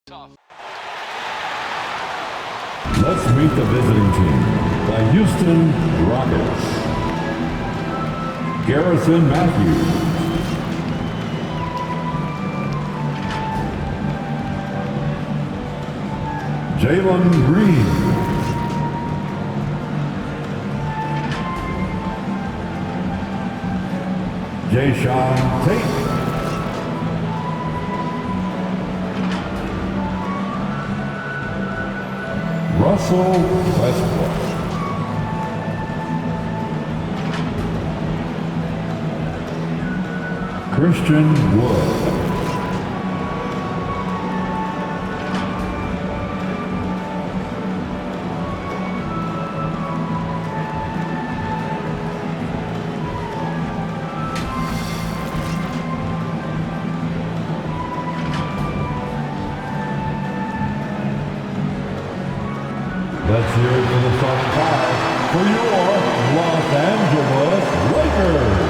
Tough. Let's meet the visiting team, the Houston Rockets. Garrison Matthews. Jalen Green. Jayshawn Tate. Russell Westbrook. Christian Wood. Let's hear it for the starting five for your Los Angeles Lakers.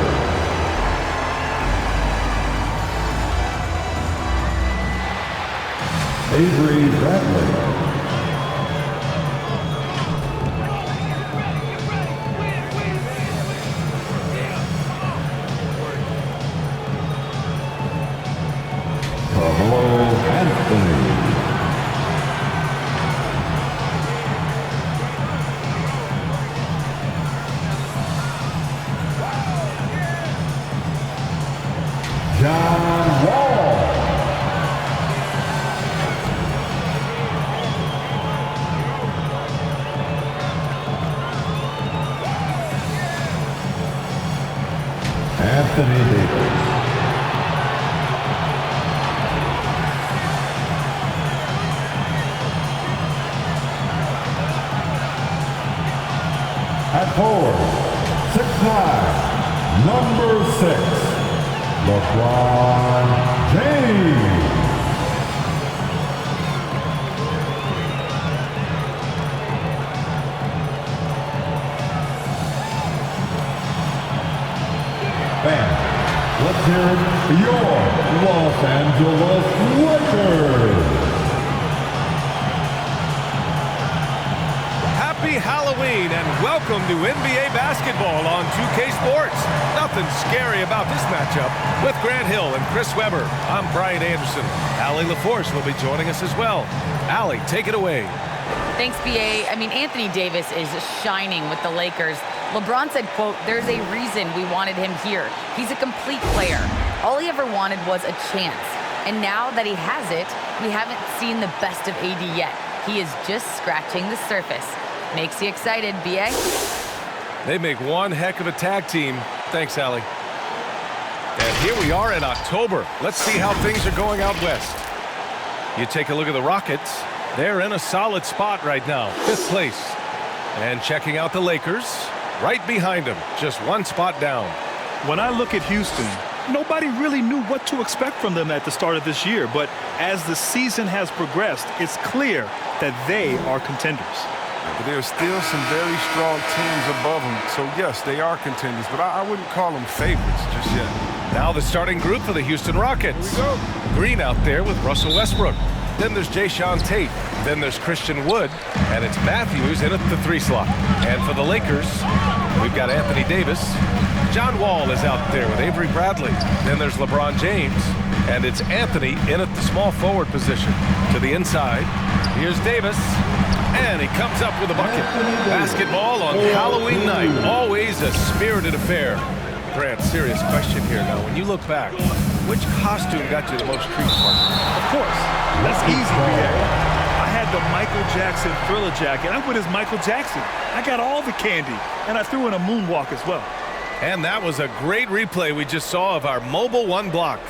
Avery Bradley. Carmelo Anthony. John Wall. Anthony Davis. At forward, 6'9", number 6. LeBron James. Fans, let's hear it for your Los Angeles Lakers. Happy Halloween and welcome to NBA basketball on 2K Sports. Nothing scary about this matchup. With Grant Hill and Chris Webber, I'm Brian Anderson. Allie LaForce will be joining us as well. Allie, take it away. Thanks, BA. Anthony Davis is shining with the Lakers. LeBron said, quote, "There's a reason we wanted him here. He's a complete player. All he ever wanted was a chance. And now that he has it, we haven't seen the best of AD yet. He is just scratching the surface." Makes you excited, BA? They make one heck of a tag team. Thanks, Allie. And here we are in October. Let's see how things are going out west. You take a look at the Rockets. They're in a solid spot right now, 5th place. And checking out the Lakers, right behind them, just one spot down. When I look at Houston, nobody really knew what to expect from them at the start of this year. But as the season has progressed, it's clear that they are contenders. But there's still some very strong teams above them. So, yes, they are contenders, but I wouldn't call them favorites just yet. Now the starting group for the Houston Rockets. Here we go. Green out there with Russell Westbrook. Then there's Jayshawn Tate. Then there's Christian Wood. And it's Matthews in at the 3 slot. And for the Lakers, we've got Anthony Davis. John Wall is out there with Avery Bradley. Then there's LeBron James. And it's Anthony in at the small forward position. To the inside, here's Davis. And he comes up with a bucket. Basketball on Halloween night. Always a spirited affair. Grant, serious question here now. When you look back, which costume got you the most treats? Of course, that's easy, BA. I had the Michael Jackson Thriller jacket. I went as Michael Jackson. I got all the candy, and I threw in a moonwalk as well. And that was a great replay we just saw of our mobile 1 block.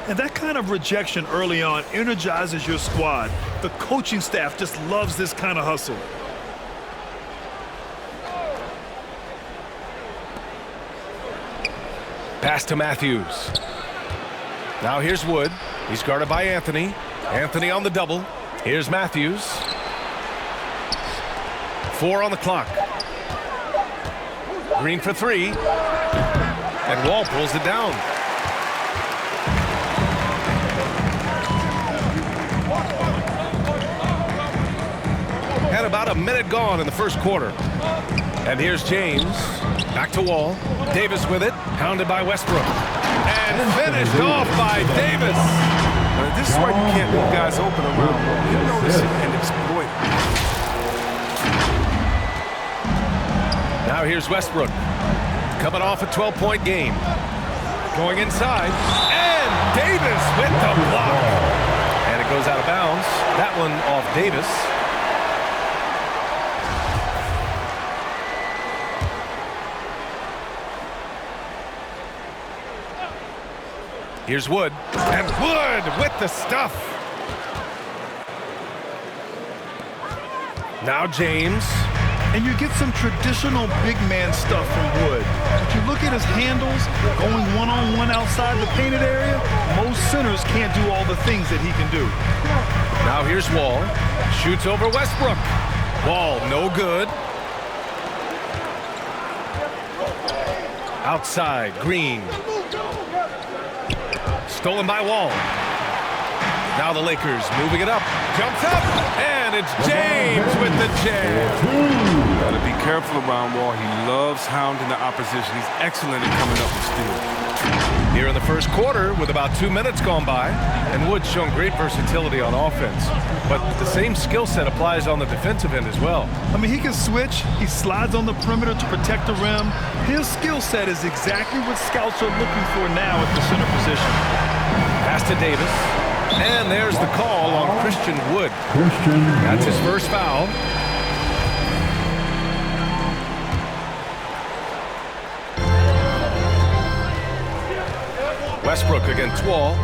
And that kind of rejection early on energizes your squad. The coaching staff just loves this kind of hustle. Pass to Matthews. Now here's Wood. He's guarded by Anthony. Anthony on the double. Here's Matthews. 4 on the clock. Green for 3. And Wall pulls it down. And about a minute gone in the first quarter. And here's James. Back to Wall. Davis with it. Pounded by Westbrook. And finished off by Davis. This is why you can't leave guys open around. You notice it and exploit. Now here's Westbrook. Coming off a 12-point game. Going inside. And Davis with the block. And it goes out of bounds. That one off Davis. Here's Wood. And Wood with the stuff. Now James. And you get some traditional big man stuff from Wood. If you look at his handles, going one-on-one outside the painted area, most centers can't do all the things that he can do. Now here's Wall. Shoots over Westbrook. Wall, no good. Outside, Green. Stolen by Wall. Now the Lakers moving it up. Jumps up, and it's James with the jam. Gotta be careful around Wall. He loves hounding the opposition. He's excellent at coming up with steals. Here in the first quarter, with about 2 minutes gone by, and Wood's shown great versatility on offense. But the same skill set applies on the defensive end as well. I mean, he can switch. He slides on the perimeter to protect the rim. His skill set is exactly what scouts are looking for now at the center position. Pass to Davis. And there's the call on Christian Wood. That's his first foul. Westbrook against Wall.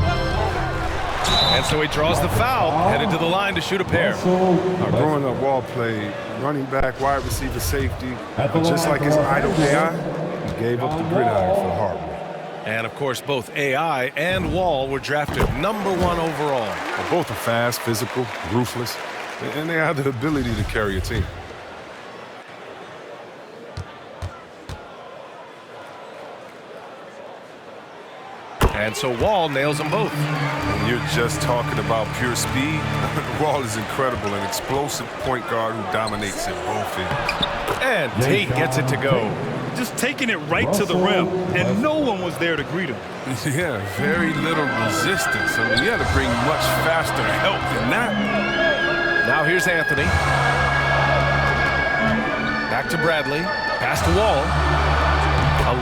And so he draws the foul, headed to the line to shoot a pair. Growing up, Wall played running back, wide receiver, safety. But just like his idol AI, he gave up the gridiron for the hard one. And, of course, both AI and Wall were drafted #1 overall. Well, both are fast, physical, ruthless, and they have the ability to carry a team. And so Wall nails them both. And you're just talking about pure speed. Wall is incredible, an explosive point guard who dominates in both ends. And Tate gets it to go. Just taking it right to the rim, and no one was there to greet him. Yeah, very little resistance. I mean, you had to bring much faster help than that. Now here's Anthony. Back to Bradley. Pass to Wall.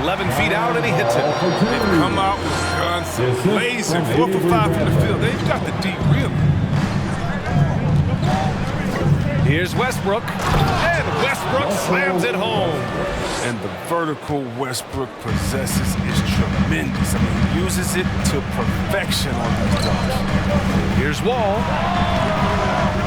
11 feet out, and he hits it. They've come out with guns blazing, 4 for 5 from the field. They've got the deep rim. Here's Westbrook, and Westbrook slams it home. And the vertical Westbrook possesses is tremendous. I mean, he uses it to perfection on these dunks. Here's Wall.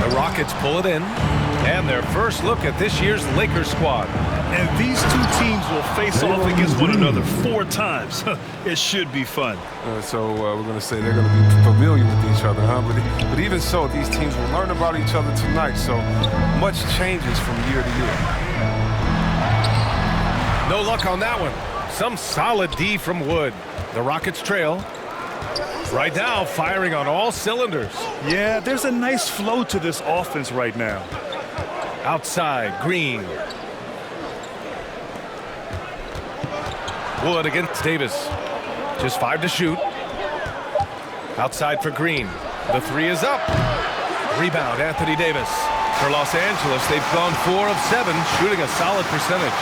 The Rockets pull it in, and their first look at this year's Lakers squad. And these two teams will face off against one another 4 times. It should be fun. So we're going to say they're going to be familiar with each other, huh? But even so, these teams will learn about each other tonight. So much changes from year to year. No luck on that one. Some solid D from Wood. The Rockets trail. Right now, firing on all cylinders. Yeah, there's a nice flow to this offense right now. Outside, Green. Wood against Davis. Just 5 to shoot. Outside for Green. The 3 is up. Rebound, Anthony Davis. For Los Angeles, they've gone 4 of 7, shooting a solid percentage.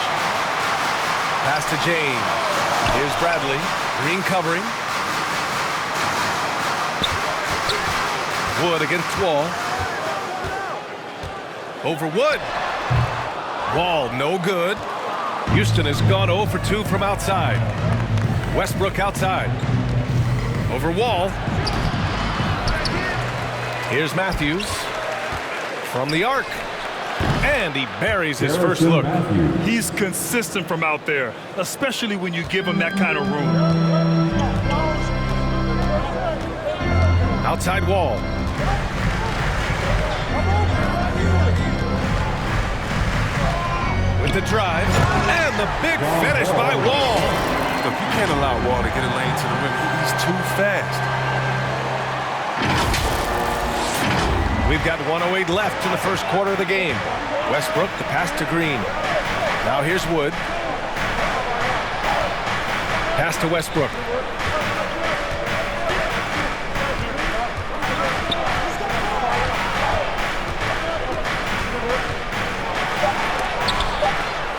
Pass to James. Here's Bradley. Green covering. Wood against Wall. Over Wood. Wall, no good. Houston has gone 0 for 2 from outside. Westbrook outside. Over Wall. Here's Matthews from the arc. And he buries his first look. He's consistent from out there, especially when you give him that kind of room. Outside Wall. With the drive, and the big finish by Wall. Look, you can't allow Wall to get a lane to the rim. He's too fast. We've got 1:08 left in the first quarter of the game. Westbrook, the pass to Green. Now here's Wood. Pass to Westbrook.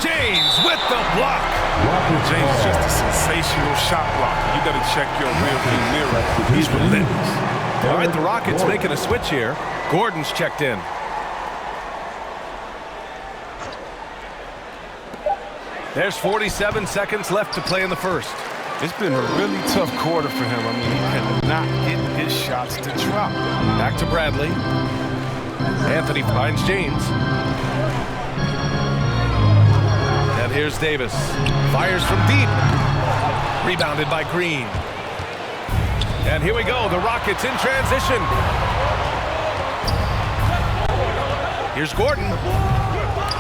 James with the block. James is just a sensational shot blocker. You got to check your rearview mirror. He's relentless. All right, the Rockets making a switch here. Gordon's checked in. There's 47 seconds left to play in the first. It's been a really tough quarter for him. I mean, he cannot get his shots to drop. Back to Bradley. Anthony finds James. And here's Davis. Fires from deep. Rebounded by Green. And here we go. The Rockets in transition. Here's Gordon.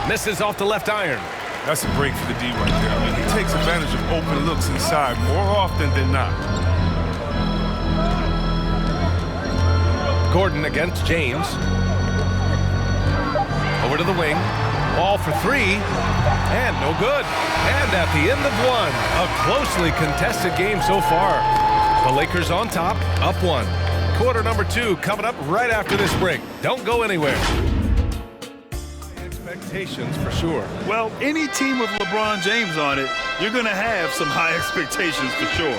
Misses off the left iron. That's a break for the D right there. I mean, he takes advantage of open looks inside more often than not. Gordon against James. Over to the wing. Ball for three. And no good. And at the end of one, a closely contested game so far. The Lakers on top, up one. Quarter number 2 coming up right after this break. Don't go anywhere. Expectations for sure. Well, any team with LeBron James on it, you're going to have some high expectations for sure.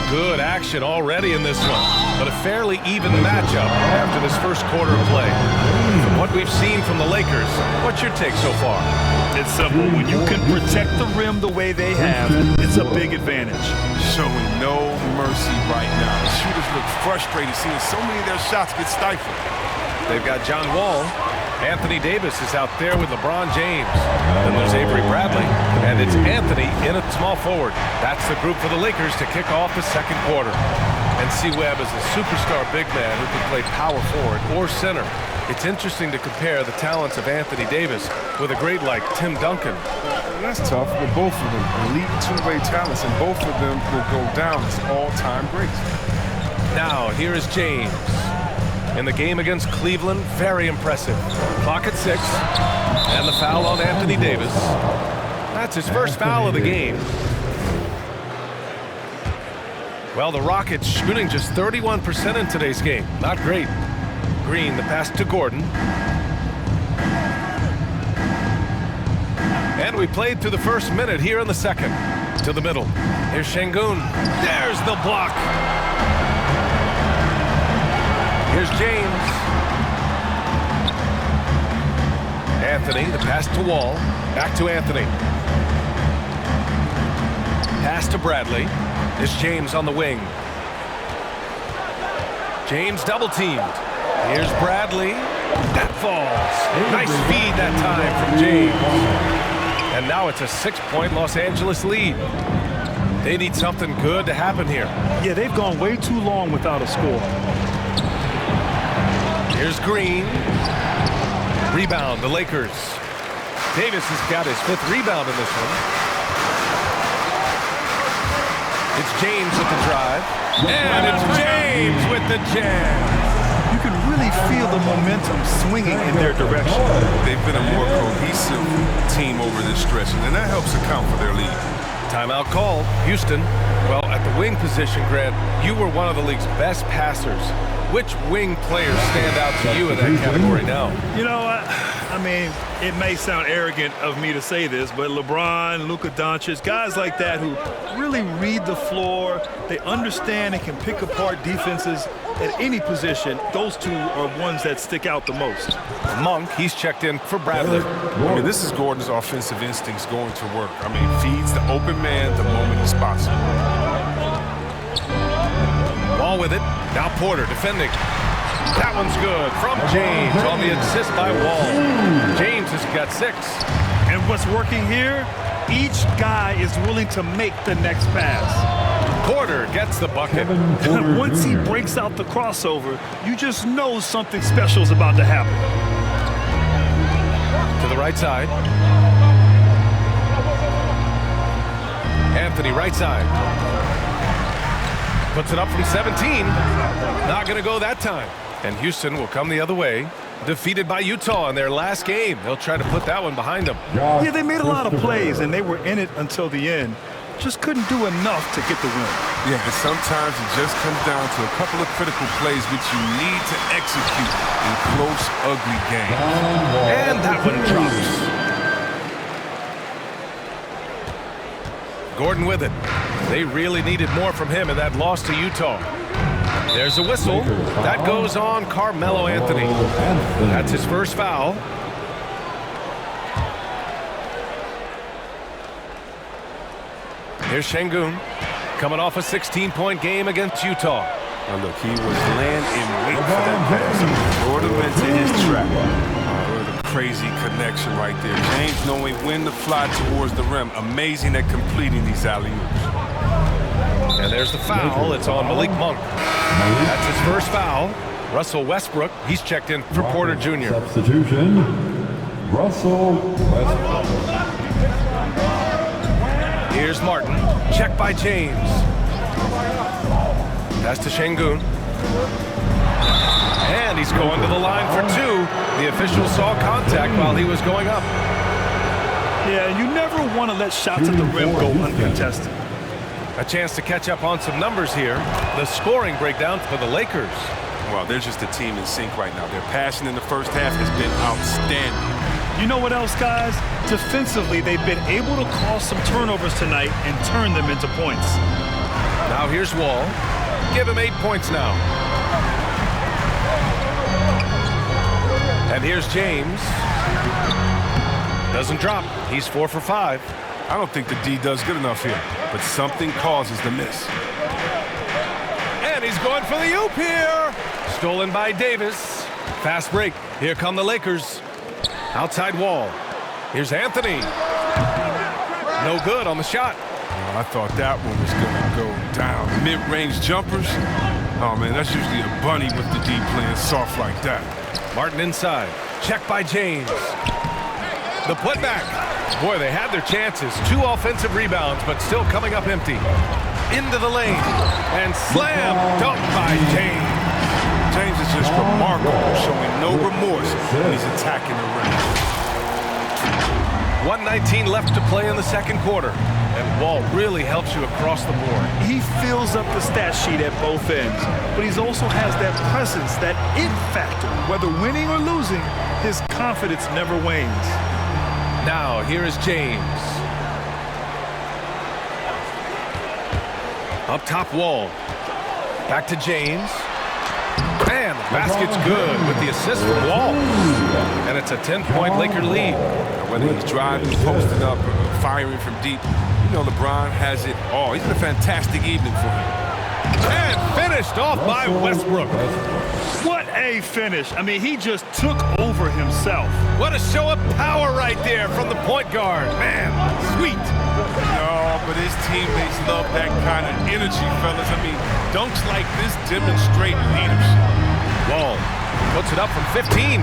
Good action already in this one, but a fairly even matchup after this first quarter of play. From what we've seen from the Lakers, what's your take so far? It's simple. When you can protect the rim the way they have, it's a big advantage. Showing no mercy right now. The shooters look frustrated seeing so many of their shots get stifled. They've got John Wall. Anthony Davis is out there with LeBron James. Then there's Avery Bradley, and it's Anthony in at small forward. That's the group for the Lakers to kick off the second quarter. And C. Webb is a superstar big man who can play power forward or center. It's interesting to compare the talents of Anthony Davis with a great like Tim Duncan. That's tough with both of them. Elite two-way talents, and both of them will go down as all-time greats. Now, here is James. In the game against Cleveland, very impressive. Clock at 6, and the foul on Anthony Davis. That's his first foul of the game. Well, the Rockets shooting just 31% in today's game. Not great. Green, the pass to Gordon. And we played through the first minute here in the second. To the middle. Here's Şengün. There's the block. Here's James. Anthony, the pass to Wall. Back to Anthony. Pass to Bradley. Here's James on the wing. James double teamed. Here's Bradley. That falls. Nice feed that time from James. And now it's a 6-point Los Angeles lead. They need something good to happen here. Yeah, they've gone way too long without a score. Here's Green. Rebound, the Lakers. Davis has got his 5th rebound in this one. It's James with the drive. And it's James with the jam. You can really feel the momentum swinging in their direction. They've been a more cohesive team over this stretch, and that helps account for their lead. Timeout call, Houston. Well, at the wing position, Grant, you were one of the league's best passers. Which wing players stand out to you in that category now? You know, I mean, it may sound arrogant of me to say this, but LeBron, Luka Doncic, guys like that who really read the floor, they understand and can pick apart defenses at any position. Those two are ones that stick out the most. Monk, he's checked in for Bradley. I mean, this is Gordon's offensive instincts going to work. I mean, feeds the open man the moment he spots him. Ball with it. Now Porter defending. That one's good from James on the assist by Wall. James has got 6. And what's working here, each guy is willing to make the next pass. Porter gets the bucket. Once he breaks out the crossover, you just know something special is about to happen. To the right side. Anthony, right side. Puts it up from 17. Not going to go that time. And Houston will come the other way. Defeated by Utah in their last game. They'll try to put that one behind them. Yeah, they made a lot of plays, and they were in it until the end. Just couldn't do enough to get the win. Yeah, and sometimes it just comes down to a couple of critical plays which you need to execute in close, ugly games. And that one drops. Gordon with it. They really needed more from him in that loss to Utah. There's a whistle. That goes on Carmelo Anthony. That's his first foul. Here's Şengün, coming off a 16-point game against Utah. Now look, he was laying in wait for that pass. Lured him into his trap. What a crazy connection right there. James knowing when to fly towards the rim. Amazing at completing these alley-oops. And there's the foul. It's on Malik Monk. That's his first foul. Russell Westbrook, he's checked in for Porter Jr. Substitution, Russell Westbrook. Here's Martin. Check by James. Pass to Şengün. And he's going to the line for two. The official saw contact while he was going up. Yeah, you never want to let shots at the rim go uncontested. A chance to catch up on some numbers here. The scoring breakdown for the Lakers. Well, they're just a team in sync right now. Their passion in the first half has been outstanding. You know what else, guys? Defensively, they've been able to cause some turnovers tonight and turn them into points. Now here's Wall. Give him 8 points now. And here's James. Doesn't drop. He's 4 for 5. I don't think the D does good enough here, but something causes the miss. And he's going for the oop here. Stolen by Davis. Fast break. Here come the Lakers. Outside Wall. Here's Anthony. No good on the shot. I thought that one was going to go down. Mid-range jumpers. Oh, man, that's usually a bunny with the D playing soft like that. Martin inside. Check by James. The putback. Boy, they had their chances. 2 offensive rebounds, but still coming up empty. Into the lane. And slam dunk by James. James is just remarkable, showing no remorse when he's attacking the rim. 1:19 left to play in the second quarter. And Wall really helps you across the board. He fills up the stat sheet at both ends, but he also has that presence, that it factor. Whether winning or losing, his confidence never wanes. Now, here is James. Up top, Wall. Back to James. And the basket's good with the assist from Wall. And it's a 10-point Laker lead. Whether he's driving, posting up, or firing from deep, you know LeBron has it all. He's had a fantastic evening for him. And finished off by Westbrook. What a finish. I mean, he just took over himself. What a show of power right there from the point guard. Man, sweet. No, but his teammates love that kind of energy, fellas. I mean, dunks like this demonstrate leadership. Wall puts it up from 15.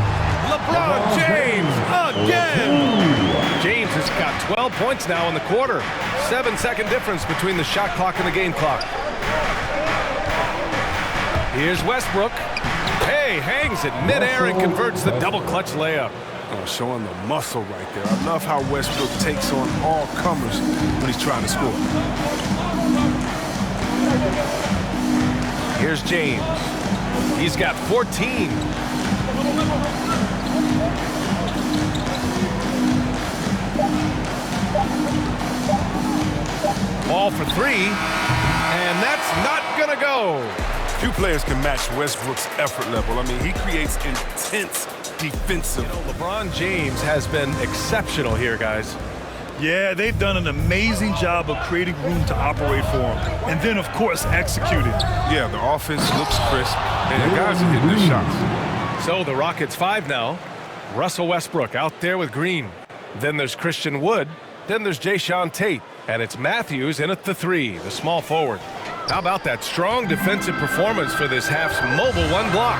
LeBron James again. James has got 12 points now in the quarter. 7-second difference between the shot clock and the game clock. Here's Westbrook. Hey, hangs it midair and converts the double clutch layup. Oh, showing the muscle right there. I love how Westbrook takes on all comers when he's trying to score. Here's James. He's got 14. Ball for 3. And that's not gonna go. Few players can match Westbrook's effort level. I mean, he creates intense defensive. LeBron James has been exceptional here, guys. Yeah, they've done an amazing job of creating room to operate for him. And then, of course, executing. Yeah, the offense looks crisp, and the guys are hitting their shots. So the Rockets 5 now. Russell Westbrook out there with Green. Then there's Christian Wood. Then there's Jayshawn Tate. And it's Matthews in at the 3, the small forward. How about that strong defensive performance for this half's mobile 1 block?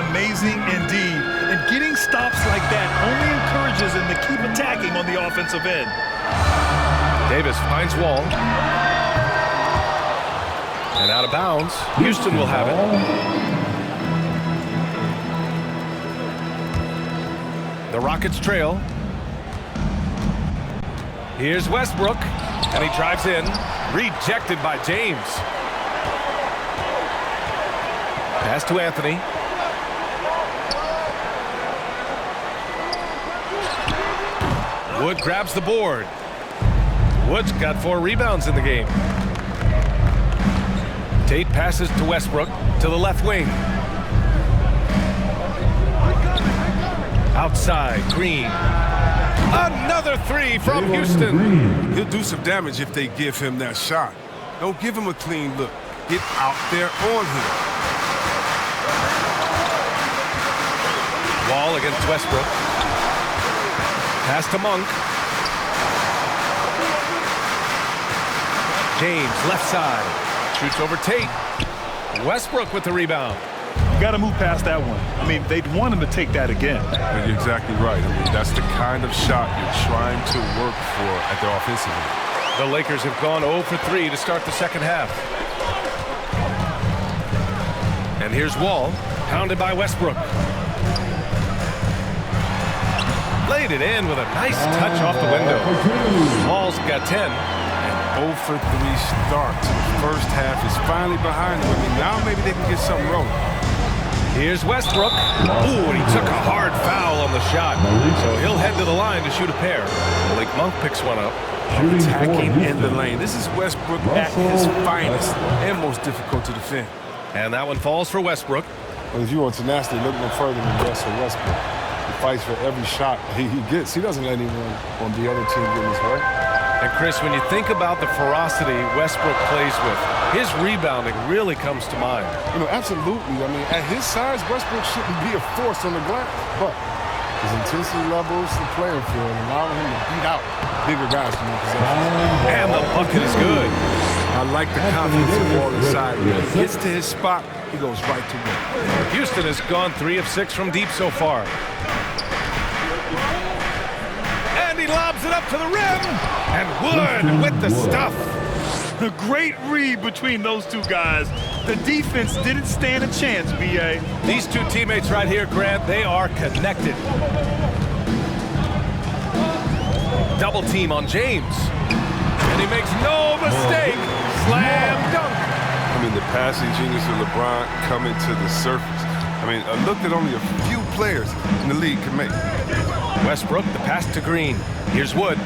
Amazing indeed. And getting stops like that only encourages him to keep attacking on the offensive end. Davis finds Wall. And out of bounds. Houston will have it. The Rockets trail. Here's Westbrook, and he drives in. Rejected by James. Pass to Anthony. Wood grabs the board. Wood's got 4 rebounds in the game. Tate passes to Westbrook to the left wing. Outside, Green. Another 3 from Houston. He'll do some damage if they give him that shot. Don't give him a clean look. Get out there on him. Wall against Westbrook. Pass to Monk. James, left side. Shoots over Tate. Westbrook with the rebound. You got to move past that one. I mean, they'd want him to take that again. You're exactly right. I mean, that's the kind of shot you're trying to work for at the offensive end. The Lakers have gone 0 for 3 to start the second half. And here's Wall, pounded by Westbrook. Laid it in with a nice touch off the window. Wall's got 10. 0 for 3 start. First half is finally behind them. I mean, now maybe they can get something rolling. Here's Westbrook. Ooh, and he took a hard foul on the shot. So he'll head to the line to shoot a pair. Malik Monk picks one up. Attacking in the lane. This is Westbrook at his finest and most difficult to defend. And that one falls for Westbrook. But if you want to nationally look no further than Russell Westbrook, he fights for every shot he gets. He doesn't let anyone on the other team get in his way. And Chris, when you think about the ferocity Westbrook plays with, his rebounding really comes to mind. You know, absolutely. I mean, at his size, Westbrook shouldn't be a force on the glass. But his intensity levels, the playing field, allowing him to beat out bigger guys from the possession. And the bucket is good. I like the confidence of Wall inside. When he gets to his spot, he goes right to work. Houston has gone 3 of 6 from deep so far. And he lobs it up to the rim. And Wood with the stuff. A great read between those two guys. The defense didn't stand a chance, B.A. These two teammates right here, Grant, they are connected. Double team on James. And he makes no mistake. Slam dunk. I mean, the passing genius of LeBron coming to the surface. I mean, a look that only a few players in the league can make. Westbrook, the pass to Green. Here's Wood.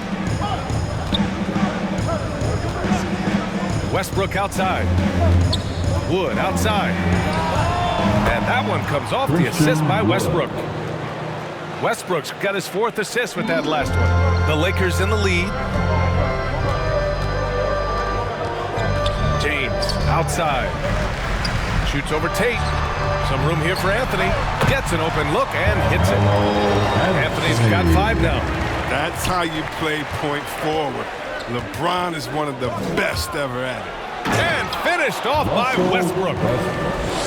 Westbrook outside. Wood outside. And that one comes off the assist by Westbrook. Westbrook's got his 4th assist with that last one. The Lakers in the lead. James outside. Shoots over Tate. Some room here for Anthony. Gets an open look and hits it. Anthony's got 5 now. That's how you play point forward. LeBron is one of the best ever at it. And finished off by Westbrook.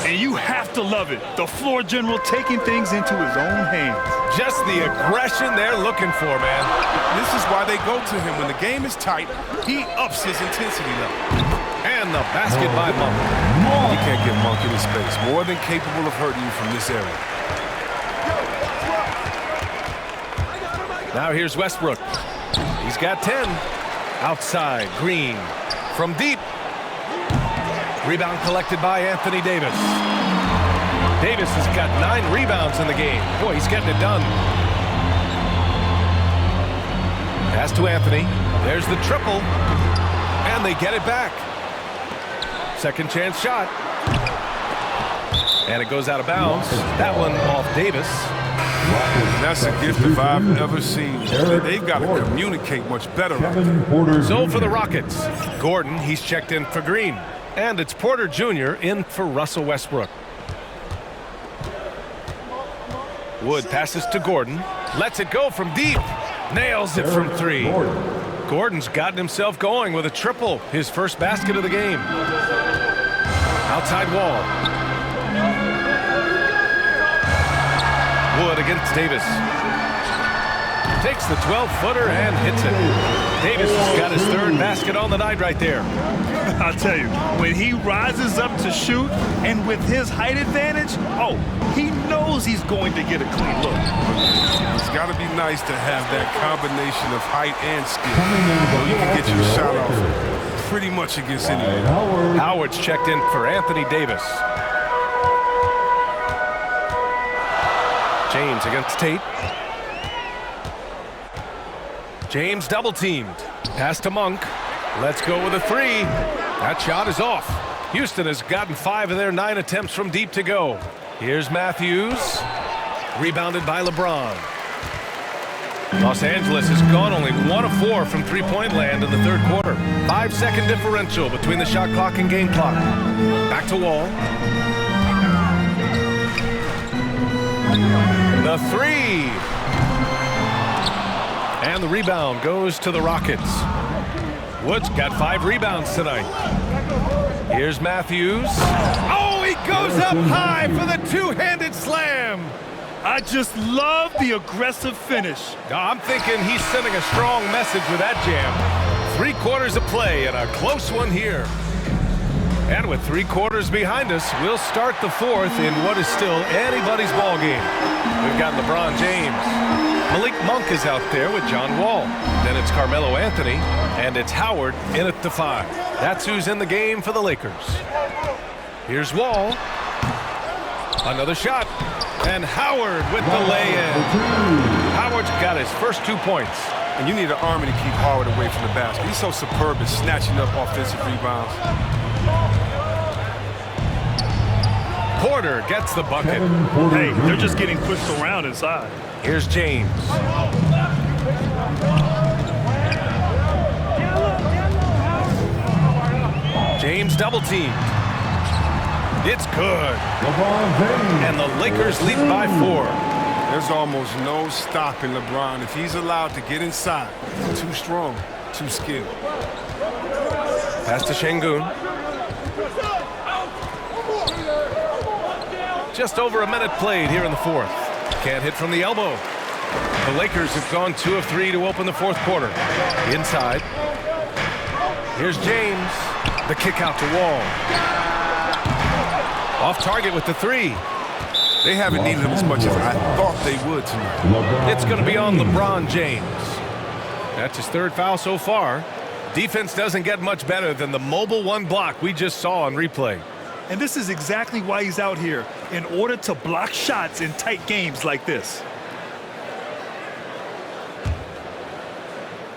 And you have to love it. The floor general taking things into his own hands. Just the aggression they're looking for, man. This is why they go to him. When the game is tight, he ups his intensity level. And the basket by Monk. You can't get Monk in his space. More than capable of hurting you from this area. Now here's Westbrook. He's got 10. Outside, Green. From deep. Rebound collected by Anthony Davis. Davis has got 9 rebounds in the game. Boy, he's getting it done. Pass to Anthony. There's the triple. And they get it back. Second chance shot. And it goes out of bounds. That one off Davis. And that's a gift if I've ever seen. They've got to communicate much better. So for the Rockets, Gordon, he's checked in for Green. And it's Porter Jr. in for Russell Westbrook. Wood passes to Gordon. Lets it go from deep. Nails it from 3. Gordon's gotten himself going with a triple. His first basket of the game. Outside Wall. Wood against Davis. Takes the 12-footer and hits it. Davis has got his 3rd basket on the night right there. I'll tell you, when he rises up to shoot and with his height advantage, oh, he knows he's going to get a clean look. It's got to be nice to have that combination of height and skill. So you can get your shot off pretty much against anyone. Howard's checked in for Anthony Davis. James against Tate. James double teamed. Pass to Monk. Let's go with a three. That shot is off. Houston has gotten 5 of their 9 attempts from deep to go. Here's Matthews. Rebounded by LeBron. Los Angeles has gone only 1 of 4 from three-point land in the third quarter. 5-second differential between the shot clock and game clock. Back to Wall. The three. And the rebound goes to the Rockets. Woods got 5 rebounds tonight. Here's Matthews. Oh, he goes up high for the two-handed slam. I just love the aggressive finish. I'm thinking he's sending a strong message with that jam. 3 quarters of play and a close one here. And with 3 quarters behind us, we'll start the fourth in what is still anybody's ball game. We've got LeBron James. Malik Monk is out there with John Wall. Then it's Carmelo Anthony, and it's Howard in at the 5. That's who's in the game for the Lakers. Here's Wall. Another shot. And Howard with the lay-in. Howard's got his first 2 points. And you need an army to keep Howard away from the basket. He's so superb at snatching up offensive rebounds. Porter gets the bucket. Hey, they're just getting pushed around inside. Here's James. James double teamed. It's good. And the Lakers lead by 4. There's almost no stopping LeBron if he's allowed to get inside. Too strong, too skilled. Pass to Şengün. Just over a minute played here in the fourth. Can't hit from the elbow. The Lakers have gone 2 of 3 to open the fourth quarter. Inside. Here's James. The kick out to Wall. Off target with the 3. They haven't needed him as much as I thought they would tonight. It's going to be on LeBron James. That's his 3rd foul so far. Defense doesn't get much better than the mobile 1 block we just saw on replay. And this is exactly why he's out here, in order to block shots in tight games like this.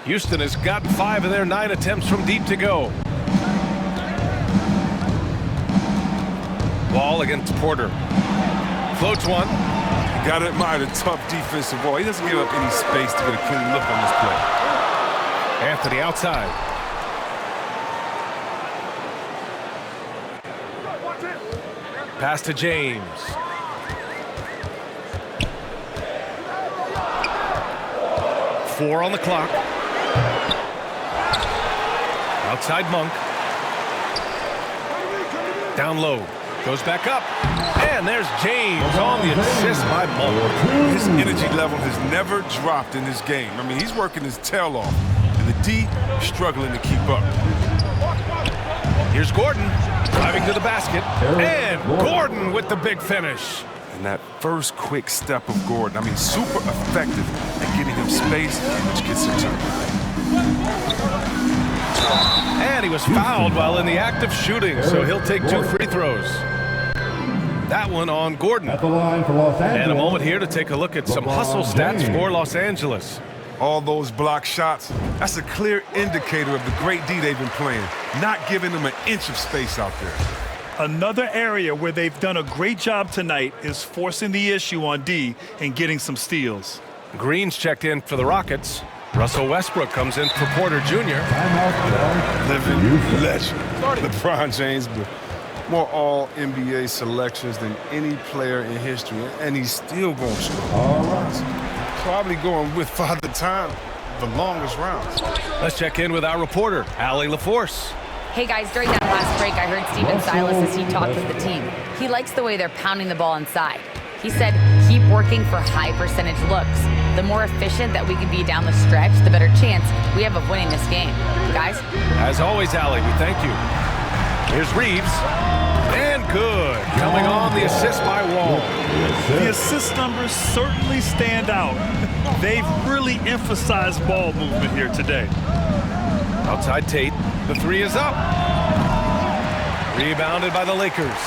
Houston has got 5 of their 9 attempts from deep to go. Wall against Porter. Floats one. You got to admire the tough defensive ball. He doesn't give up any space to get a clean look on this play. Anthony outside. Pass to James. Four on the clock. Outside Monk. Down low. Goes back up. And there's James on the assist by Monk. His energy level has never dropped in this game. I mean, he's working his tail off. And the D struggling to keep up. Here's Gordon. Driving to the basket. And Gordon with the big finish. And that first quick step of Gordon, I mean, super effective at getting him space, which gets him turned. And he was fouled while in the act of shooting, so he'll take 2 free throws. That one on Gordon. At the line for Los Angeles. And a moment here to take a look at some hustle stats for Los Angeles. All those block shots, that's a clear indicator of the great D they've been playing, not giving them an inch of space out there. Another area where they've done a great job tonight is forcing the issue on D and getting some steals. Green's checked in for the Rockets. Russell Westbrook comes in for Porter Jr. Living legend. LeBron James, but more all-NBA selections than any player in history, and he's still going strong. Probably going with Father Time the longest rounds. Let's check in with our reporter, Allie LaForce. Hey guys, during that last break, I heard Stephen Silas as he talked with the team. He likes the way they're pounding the ball inside. He said, keep working for high percentage looks. The more efficient that we can be down the stretch, the better chance we have of winning this game. Guys? As always, Allie, we thank you. Here's Reeves. And good. Coming on the assist by Wall. The assist numbers certainly stand out. They've really emphasized ball movement here today. Outside Tate. The three is up. Rebounded by the Lakers.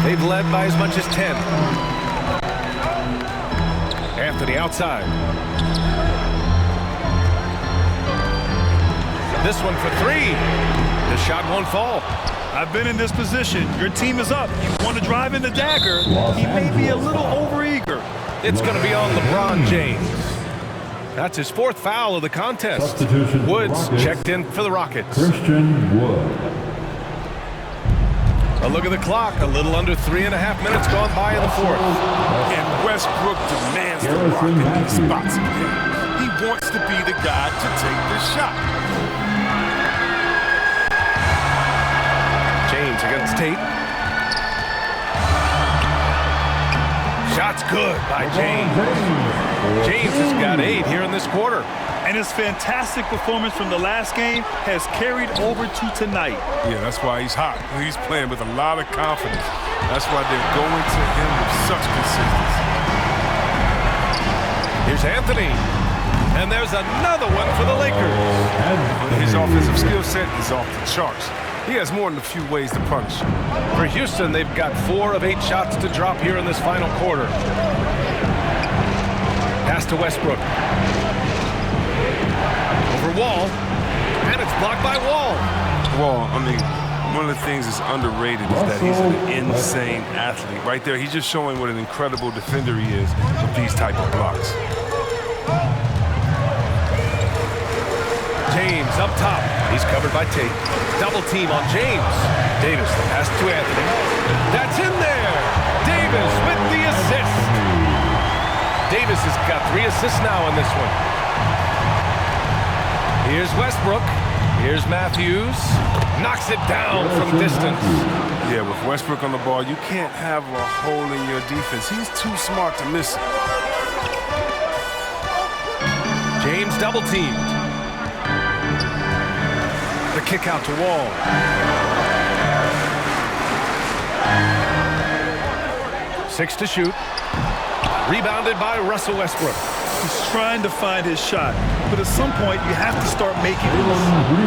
They've led by as much as 10. Anthony outside. This one for three. The shot won't fall. I've been in this position. Your team is up. You want to drive in the dagger. He may be a little overeager. It's going to be on LeBron James. That's his fourth foul of the contest. Substitution for Woods Rockets. checked in for the Rockets. Christian Wood. A look at the clock. A little under 3.5 minutes gone by in the fourth. And Westbrook demands the rock in these spots again. He wants to be the guy to take the shot. James against Tate. Shot's good by James. James has got 8 here in this quarter. And his fantastic performance from the last game has carried over to tonight. Yeah, that's why he's hot. He's playing with a lot of confidence. That's why they're going to him with such consistency. Here's Anthony. And there's another one for the Lakers. His offensive skill set is off the charts. He has more than a few ways to punish. For Houston, they've got 4 of 8 shots to drop here in this final quarter. Pass to Westbrook. Over Wall. And it's blocked by Wall. Well, I mean, one of the things that's underrated is that he's an insane athlete. Right there, he's just showing what an incredible defender he is with these type of blocks. James up top. He's covered by Tate. Double team on James. Davis, the pass to Anthony. That's in there. Davis with the assist. Davis has got 3 assists now in this one. Here's Westbrook. Here's Matthews. Knocks it down from distance. Yeah, with Westbrook on the ball, you can't have a hole in your defense. He's too smart to miss it. James double teamed. The kick out to Wall. Six to shoot. Rebounded by Russell Westbrook. He's trying to find his shot, but at some point you have to start making it.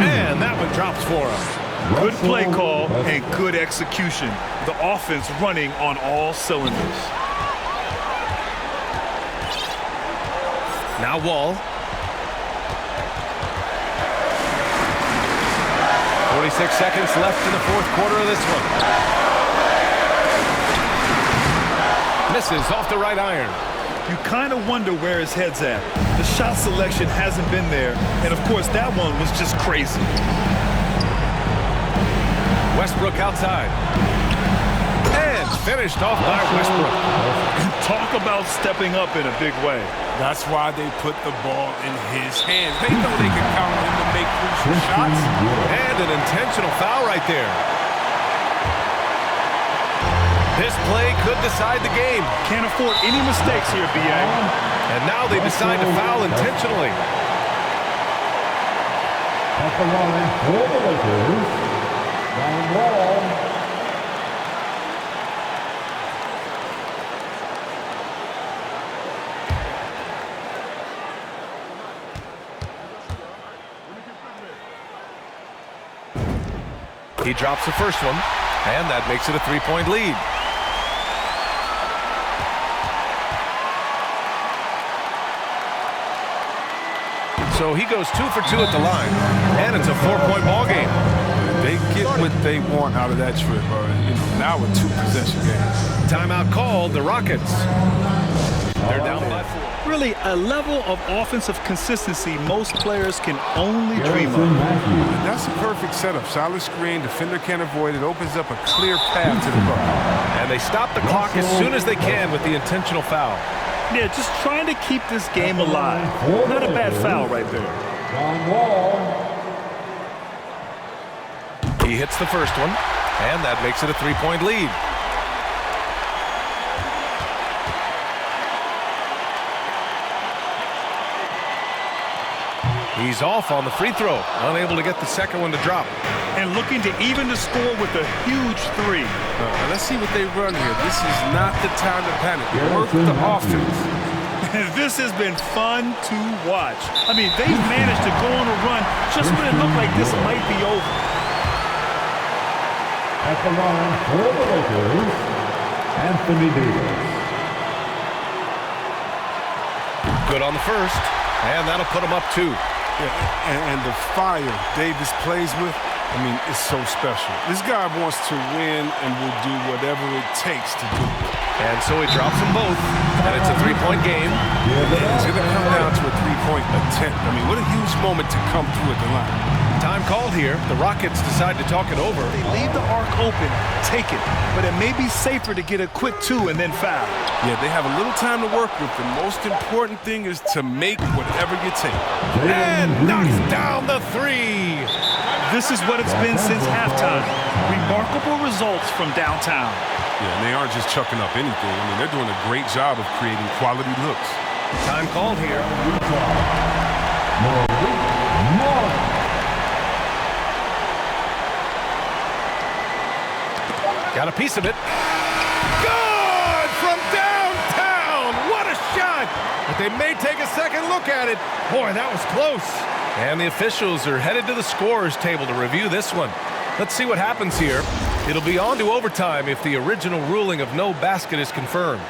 And that one drops for him. Good play call and good execution. The offense running on all cylinders. Now Wall. 46 seconds left in the fourth quarter of this one. Misses off the right iron. You kind of wonder where his head's at. The shot selection hasn't been there, and of course that one was just crazy. Westbrook outside. And finished off by Westbrook. Talk about stepping up in a big way. That's why they put the ball in his hands. They know they can count on him to make crucial shots. And an intentional foul right there. This play could decide the game. Can't afford any mistakes here, B.A. And now they decide to foul intentionally. At the line for the Lakers, John Wall. He drops the first one, and that makes it a 3-point lead. So he goes 2 for 2 at the line, and it's a 4-point ball game. They get what they want out of that trip. Now a 2-possession game. Timeout called, the Rockets. They're down by 4. Really, a level of offensive consistency most players can only dream of. That's a perfect setup. Solid screen, defender can't avoid it, opens up a clear path to the bucket. And they stop the clock as soon as they can with the intentional foul. Yeah, just trying to keep this game alive. Not a bad foul right there. John Wall. He hits the first one, and that makes it a 3-point lead. He's off on the free throw, unable to get the second one to drop. and looking to even the score with a huge three. Let's see what they run here. This is not the time to panic. Work with the offense. This has been fun to watch. I mean, they've managed to go on a run just when it looked like this might be over. At the line for the Lakers, Anthony Davis. Good on the first, and that'll put him up 2. Yeah, and the fire Davis plays with, I mean, it's so special. This guy wants to win and will do whatever it takes to do it. And so he drops them both, and it's a 3-point game. It's going to come down to a 3-point attempt. I mean, what a huge moment to come through at the line. Time called here. The Rockets decide to talk it over. They leave the arc open, take it, but it may be safer to get a quick 2 and then foul. Yeah, they have a little time to work with. The most important thing is to make whatever you take. And knocks down the 3. This is what it's been since halftime. Remarkable results from downtown. Yeah, and they aren't just chucking up anything. I mean, they're doing a great job of creating quality looks. Time called here. Got a piece of it. Good from downtown. What a shot. But they may take a second look at it. Boy, that was close. And the officials are headed to the scorer's table to review this one. Let's see what happens here. It'll be on to overtime if the original ruling of no basket is confirmed.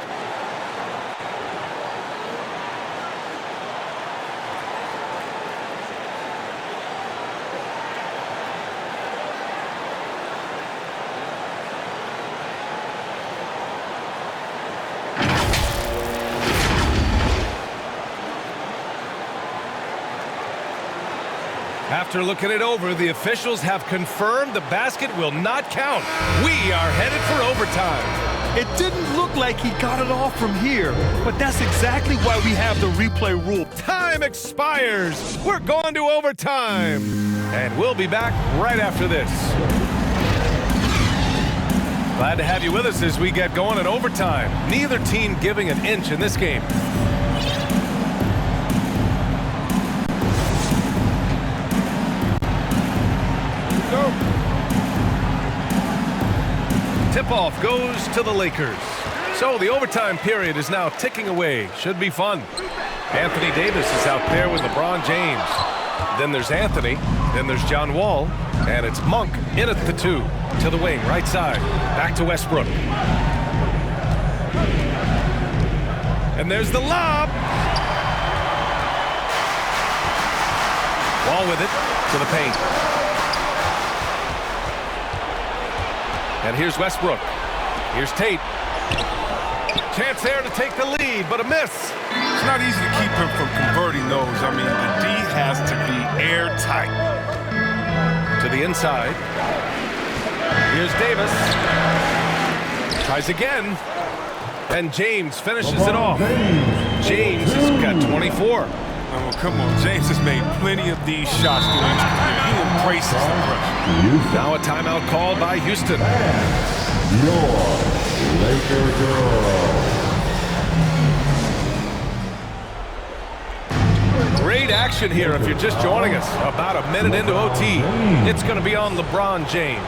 After looking it over, the officials have confirmed the basket will not count. We are headed for overtime. It didn't look like he got it off from here, but that's exactly why we have the replay rule. Time expires. We're going to overtime. And we'll be back right after this. Glad to have you with us as we get going in overtime. Neither team giving an inch in this game. Tip-off goes to the Lakers. So the overtime period is now ticking away. Should be fun. Anthony Davis is out there with LeBron James. Then there's Anthony. Then there's John Wall. And it's Monk in at the 2. To the wing, right side. Back to Westbrook. And there's the lob. Wall with it to the paint. And here's Westbrook. Here's Tate. Chance there to take the lead, but a miss. It's not easy to keep him from converting those. I mean, the D has to be airtight. To the inside. Here's Davis. Tries again. And James finishes it off. James has got 24. Oh, come on. James has made plenty of these shots during his career. He embraces the pressure. Now a timeout called by Houston. Your Laker girl. Great action here if you're just joining us. About a minute into OT. It's going to be on LeBron James.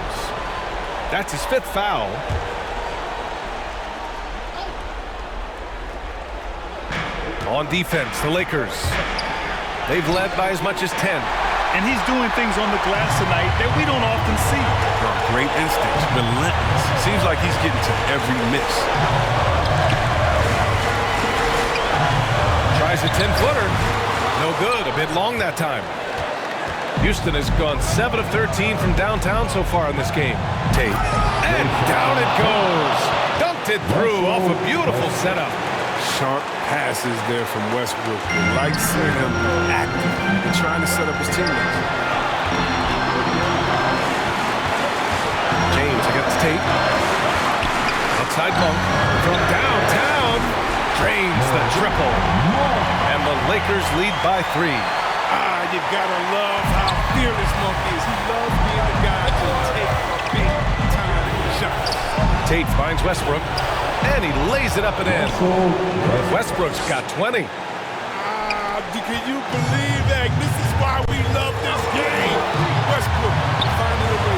That's his 5th foul. On defense, the Lakers. They've led by as much as 10. And he's doing things on the glass tonight that we don't often see. Great instincts, relentless. Seems like he's getting to every miss. Tries a 10-footer. No good, a bit long that time. Houston has gone 7 of 13 from downtown so far in this game. Tate. And down it goes. Dunked it through off a beautiful setup. Sharp passes there from Westbrook. We like seeing him active and trying to set up his teammates. James against Tate. Outside Monk. From downtown. Drains the triple. And the Lakers lead by 3. You gotta love how fearless Monk is. He loves being the guy to take a big-time shot. Tate finds Westbrook. And he lays it up and in. Westbrook's got 20. Can you believe that? This is why we love this game. Westbrook finding a way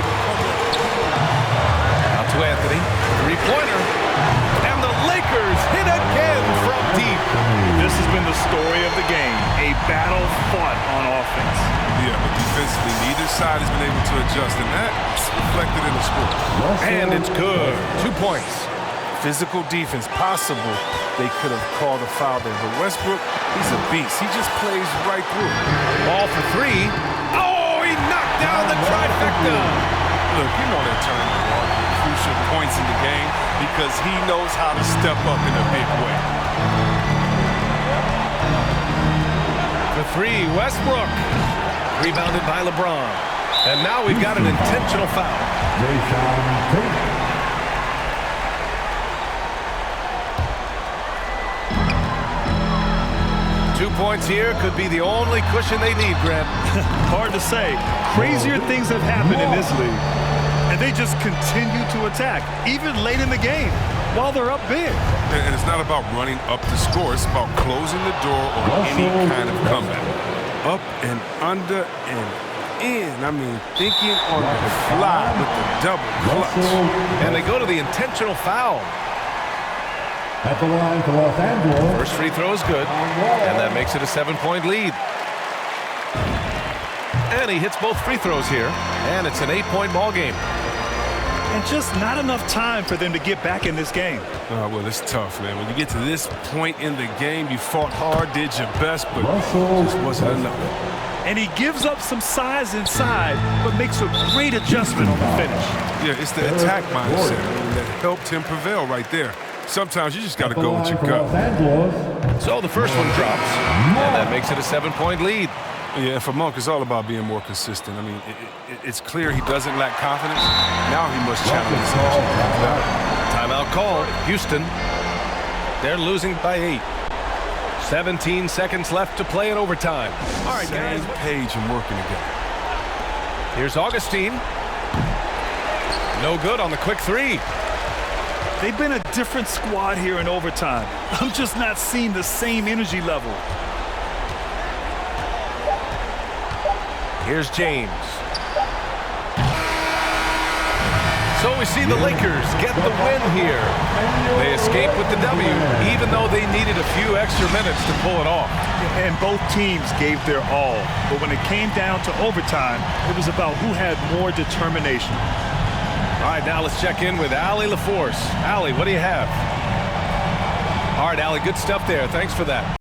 to Anthony. Three-pointer. And the Lakers hit again from deep. This has been the story of the game. A battle fought on offense. Yeah, but defensively, neither side has been able to adjust, and that's reflected in the score. And it's good. 2 points. Physical defense, possible they could have called a foul there. But Westbrook, he's a beast. He just plays right through it. Ball for three. Oh, he knocked down the trifecta. Look, you know that turn crucial points in the game because he knows how to step up in a big way. For three, Westbrook. Rebounded by LeBron. And now we've got an intentional foul. Jason Tate. 2 points here could be the only cushion they need, Grant. Hard to say. Crazier things have happened in this league. And they just continue to attack, even late in the game, while they're up big. And it's not about running up the score. It's about closing the door on any kind of comeback. Up and under and in. I mean, thinking on the fly with the double clutch. And they go to the intentional foul. At the line for Los Angeles. First free throw is good, and that makes it a 7-point lead. And he hits both free throws here, and it's an 8-point ball game. And just not enough time for them to get back in this game. Well, it's tough, man. When you get to this point in the game, you fought hard, did your best, but just wasn't enough. And he gives up some size inside, but makes a great adjustment on the finish. Yeah, it's the attack mindset that helped him prevail right there. Sometimes you just got to go with your gut. So the first one drops, and that makes it a 7-point lead. Yeah, and for Monk, it's all about being more consistent. I mean, it's clear he doesn't lack confidence. Now he must challenge his Timeout called. Houston. They're losing by 8. 17 seconds left to play in overtime. All right, guys. Same page and working together. Here's Augustine. No good on the quick three. They've been a different squad here in overtime. I'm just not seeing the same energy level. Here's James. So we see the Lakers get the win here. They escape with the W, even though they needed a few extra minutes to pull it off. And both teams gave their all. But when it came down to overtime, it was about who had more determination. All right, now let's check in with Allie LaForce. Allie, what do you have? All right, Allie, good stuff there. Thanks for that.